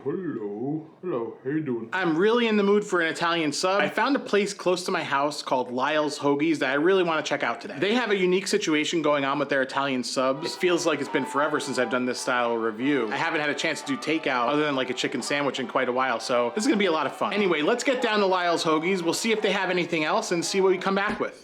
Hello, how you doing? I'm really in the mood for an Italian sub. I found a place close to my house called Lyle's Hoagies that I really want to check out today. They have a unique situation going on with their Italian subs. It feels like it's been forever since I've done this style of review. I haven't had a chance to do takeout other than like a chicken sandwich in quite a while, so this is gonna be a lot of fun. Anyway, let's get down to Lyle's Hoagies. We'll see if they have anything else and see what we come back with.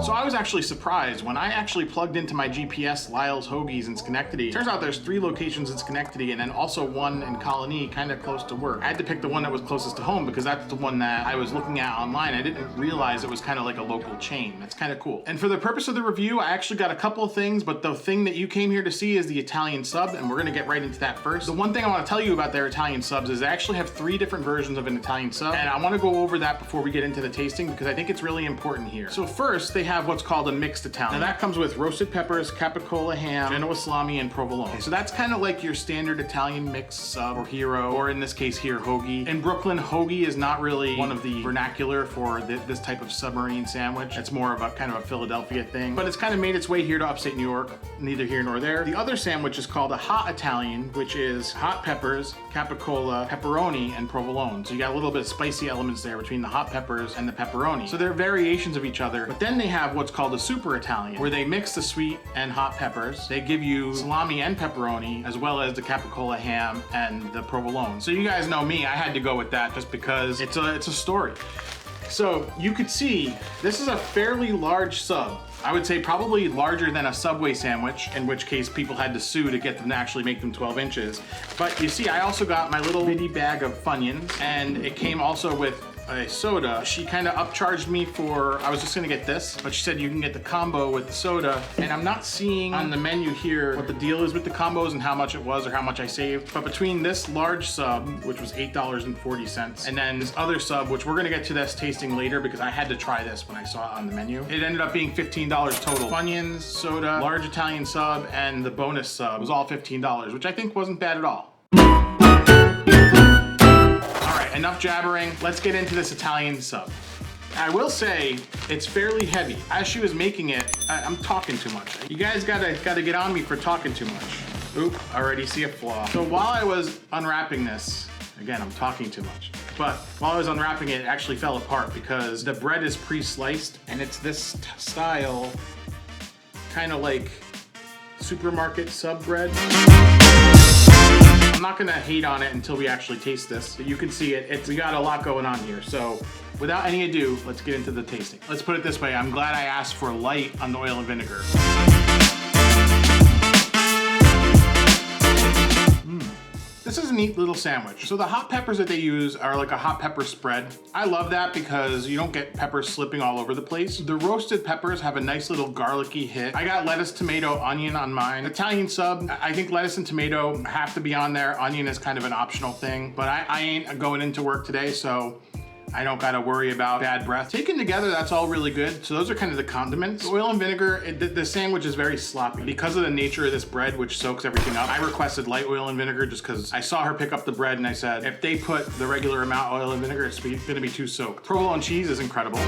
So I was actually surprised when I actually plugged into my GPS Lyle's Hoagies in Schenectady. Turns out there's 3 locations in Schenectady and then also one in Colony, kind of close to work. I had to pick the one that was closest to home because that's the one that I was looking at online. I didn't realize it was kind of like a local chain. That's kind of cool. And for the purpose of the review, I actually got a couple of things, but the thing that you came here to see is the Italian sub, and we're gonna get right into that first. The one thing I want to tell you about their Italian subs is they actually have 3 different versions of an Italian sub, and I want to go over that before we get into the tasting because I think it's really important here. So first, they have what's called a mixed Italian. Now that comes with roasted peppers, capicola ham, Genoa salami, and provolone. Okay, so that's kind of like your standard Italian mixed sub or hero, or in this case here, hoagie. In Brooklyn, hoagie is not really one of the vernacular for this type of submarine sandwich. It's more of a kind of a Philadelphia thing, but it's kind of made its way here to upstate New York, neither here nor there. The other sandwich is called a hot Italian, which is hot peppers, capicola, pepperoni, and provolone. So you got a little bit of spicy elements there between the hot peppers and the pepperoni. So they're variations of each other, but then they have what's called a super Italian, where they mix the sweet and hot peppers. They give you salami and pepperoni, as well as the capicola ham and the provolone. So you guys know me, I had to go with that just because it's a story. So you could see, this is a fairly large sub. I would say probably larger than a Subway sandwich, in which case people had to sue to get them to actually make them 12 inches. But you see, I also got my little bitty bag of Funyuns, and it came also with a soda. She kind of upcharged me for, I was just gonna get this, but she said you can get the combo with the soda, and I'm not seeing on the menu here what the deal is with the combos and how much it was or how much I saved. But between this large sub, which was $8.40, and then this other sub, which we're gonna get to this tasting later because I had to try this when I saw it on the menu, it ended up being $15 total. Funyuns, soda, large Italian sub, and the bonus sub was all $15, which I think wasn't bad at all. Enough jabbering, let's get into this Italian sub. I will say it's fairly heavy. As she was making it, I'm talking too much. You guys gotta get on me for talking too much. Oop, I already see a flaw. So while I was unwrapping this, again, I'm talking too much, but while I was unwrapping it, it actually fell apart because the bread is pre-sliced and it's this style, kind of like supermarket sub bread. I'm not gonna hate on it until we actually taste this, but you can see we got a lot going on here. So without any ado, let's get into the tasting. Let's put it this way, I'm glad I asked for light on the oil and vinegar. This is a neat little sandwich. So the hot peppers that they use are like a hot pepper spread. I love that because you don't get peppers slipping all over the place. The roasted peppers have a nice little garlicky hit. I got lettuce, tomato, onion on mine. Italian sub, I think lettuce and tomato have to be on there. Onion is kind of an optional thing, but I ain't going into work today, so I don't gotta worry about bad breath. Taken together, that's all really good. So those are kind of the condiments. The oil and vinegar, the sandwich is very sloppy. Because of the nature of this bread, which soaks everything up, I requested light oil and vinegar just because I saw her pick up the bread and I said, if they put the regular amount of oil and vinegar, it's gonna be too soaked. Provolone cheese is incredible.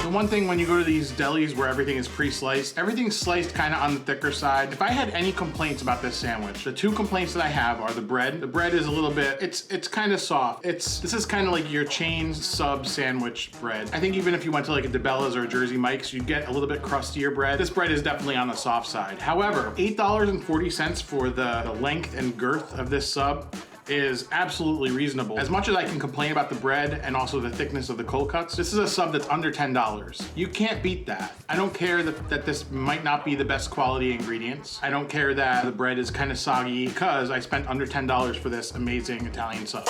One thing when you go to these delis where everything is pre-sliced, everything's sliced kind of on the thicker side. If I had any complaints about this sandwich, the 2 complaints that I have are the bread. The bread is a little bit, it's kind of soft. This is kind of like your chain sub sandwich bread. I think even if you went to like a DeBella's or a Jersey Mike's, you'd get a little bit crustier bread. This bread is definitely on the soft side. However, $8.40 for the length and girth of this sub is absolutely reasonable. As much as I can complain about the bread and also the thickness of the cold cuts, this is a sub that's under $10. You can't beat that. I don't care that this might not be the best quality ingredients. I don't care that the bread is kind of soggy because I spent under $10 for this amazing Italian sub.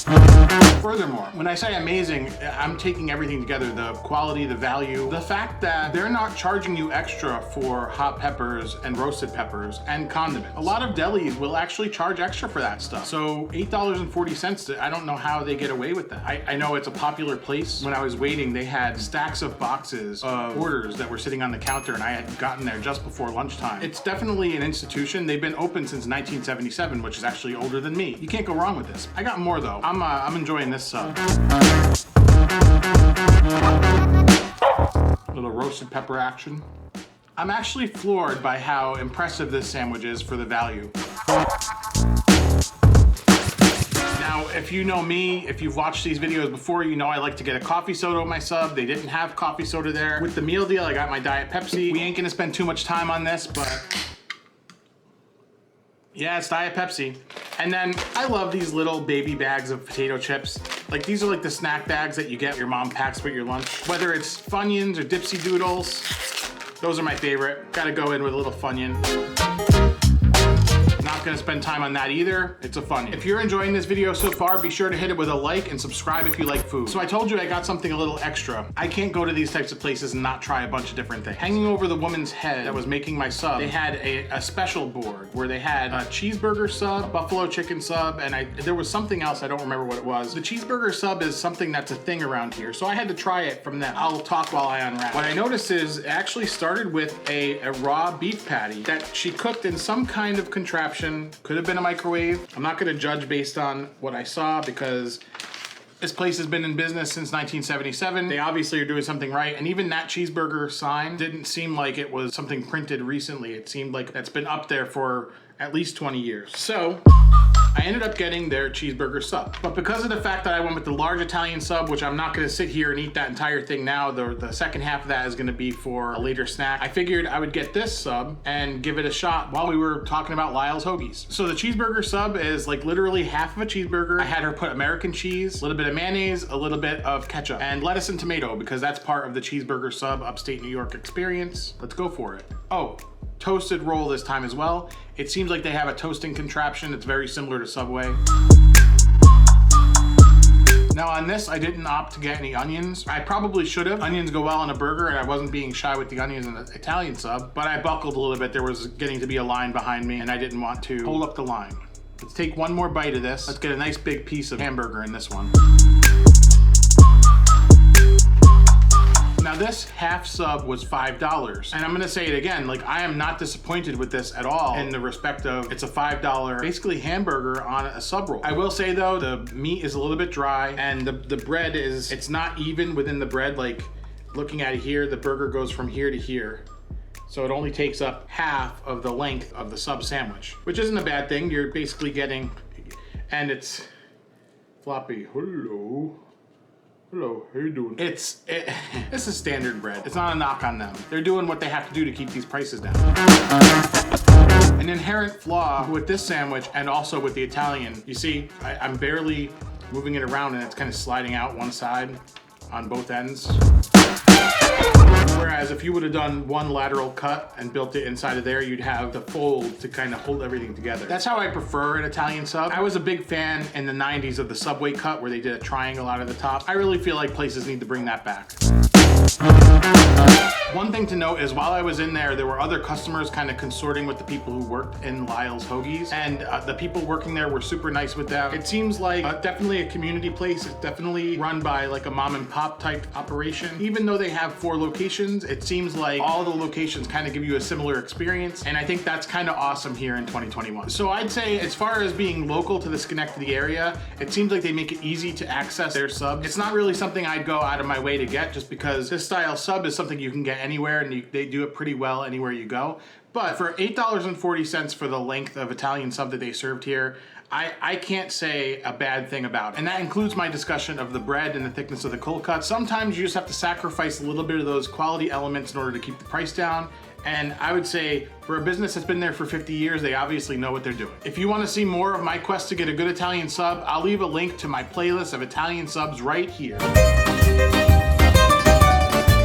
Furthermore, when I say amazing, I'm taking everything together, the quality, the value, the fact that they're not charging you extra for hot peppers and roasted peppers and condiments. A lot of delis will actually charge extra for that stuff. So $8.40, I don't know how they get away with that. I know it's a popular place. When I was waiting, they had stacks of boxes of orders that were sitting on the counter, and I had gotten there just before lunchtime. It's definitely an institution. They've been open since 1977, which is actually older than me. You can't go wrong with this. I got more though. I'm enjoying this sub. Little roasted pepper action. I'm actually floored by how impressive this sandwich is for the value. Now, if you know me, if you've watched these videos before, you know I like to get a coffee soda with my sub. They didn't have coffee soda there. With the meal deal, I got my Diet Pepsi. We ain't gonna spend too much time on this, but yeah, it's Diet Pepsi. And then I love these little baby bags of potato chips. Like these are like the snack bags that you get your mom packs with your lunch. Whether it's Funyuns or Dipsy Doodles, those are my favorite. Gotta go in with a little Funyun. Not gonna spend time on that either. It's a Funyun. If you're enjoying this video so far, be sure to hit it with a like and subscribe if you like food. So I told you I got something a little extra. I can't go to these types of places and not try a bunch of different things. Hanging over the woman's head that was making my sub, they had a special board where they had a cheeseburger sub, buffalo chicken sub, and there was something else, I don't remember what it was. The cheeseburger sub is something that's a thing around here, so I had to try it from them. I'll talk while I unwrap. What I noticed is it actually started with a raw beef patty that she cooked in some kind of contraption. Could have been a microwave. I'm not gonna judge based on what I saw because this place has been in business since 1977. They obviously are doing something right. And even that cheeseburger sign didn't seem like it was something printed recently. It seemed like that's been up there for at least 20 years. So I ended up getting their cheeseburger sub. But because of the fact that I went with the large Italian sub, which I'm not gonna sit here and eat that entire thing now, the second half of that is gonna be for a later snack, I figured I would get this sub and give it a shot while we were talking about Lyle's Hoagies. So the cheeseburger sub is like literally half of a cheeseburger. I had her put American cheese, a little bit of mayonnaise, a little bit of ketchup, and lettuce and tomato because that's part of the cheeseburger sub upstate New York experience. Let's go for it. Oh, toasted roll this time as well. It seems like they have a toasting contraption. It's very similar to Subway. Now on this, I didn't opt to get any onions. I probably should have. Onions go well on a burger and I wasn't being shy with the onions in the Italian sub, but I buckled a little bit. There was getting to be a line behind me and I didn't want to hold up the line. Let's take one more bite of this. Let's get a nice big piece of hamburger in this one. Now this half sub was $5. And I'm gonna say it again, like I am not disappointed with this at all in the respect of it's a $5 basically hamburger on a sub roll. I will say though, the meat is a little bit dry and the bread it's not even within the bread. Like looking at it here, the burger goes from here to here. So it only takes up half of the length of the sub sandwich, which isn't a bad thing. You're basically getting, and it's floppy. Hello. Hello, how you doing? This is standard bread. It's not a knock on them. They're doing what they have to do to keep these prices down. An inherent flaw with this sandwich and also with the Italian, you see, I'm barely moving it around and it's kind of sliding out one side on both ends. Whereas if you would have done one lateral cut and built it inside of there, you'd have the fold to kind of hold everything together. That's how I prefer an Italian sub. I was a big fan in the 90s of the Subway cut where they did a triangle out of the top. I really feel like places need to bring that back. One thing to note is while I was in there, there were other customers kind of consorting with the people who worked in Lyle's Hoagies, and the people working there were super nice with them. It seems like definitely a community place. It's definitely run by like a mom and pop type operation. Even though they have 4 locations, it seems like all the locations kind of give you a similar experience, and I think that's kind of awesome here in 2021. So I'd say as far as being local to the Schenectady area, it seems like they make it easy to access their sub. It's not really something I'd go out of my way to get just because this style sub is something you can get anywhere and they do it pretty well anywhere you go. But for $8.40 for the length of Italian sub that they served here, I can't say a bad thing about it. And that includes my discussion of the bread and the thickness of the cold cut. Sometimes you just have to sacrifice a little bit of those quality elements in order to keep the price down. And I would say for a business that's been there for 50 years, they obviously know what they're doing. If you want to see more of my quest to get a good Italian sub, I'll leave a link to my playlist of Italian subs right here.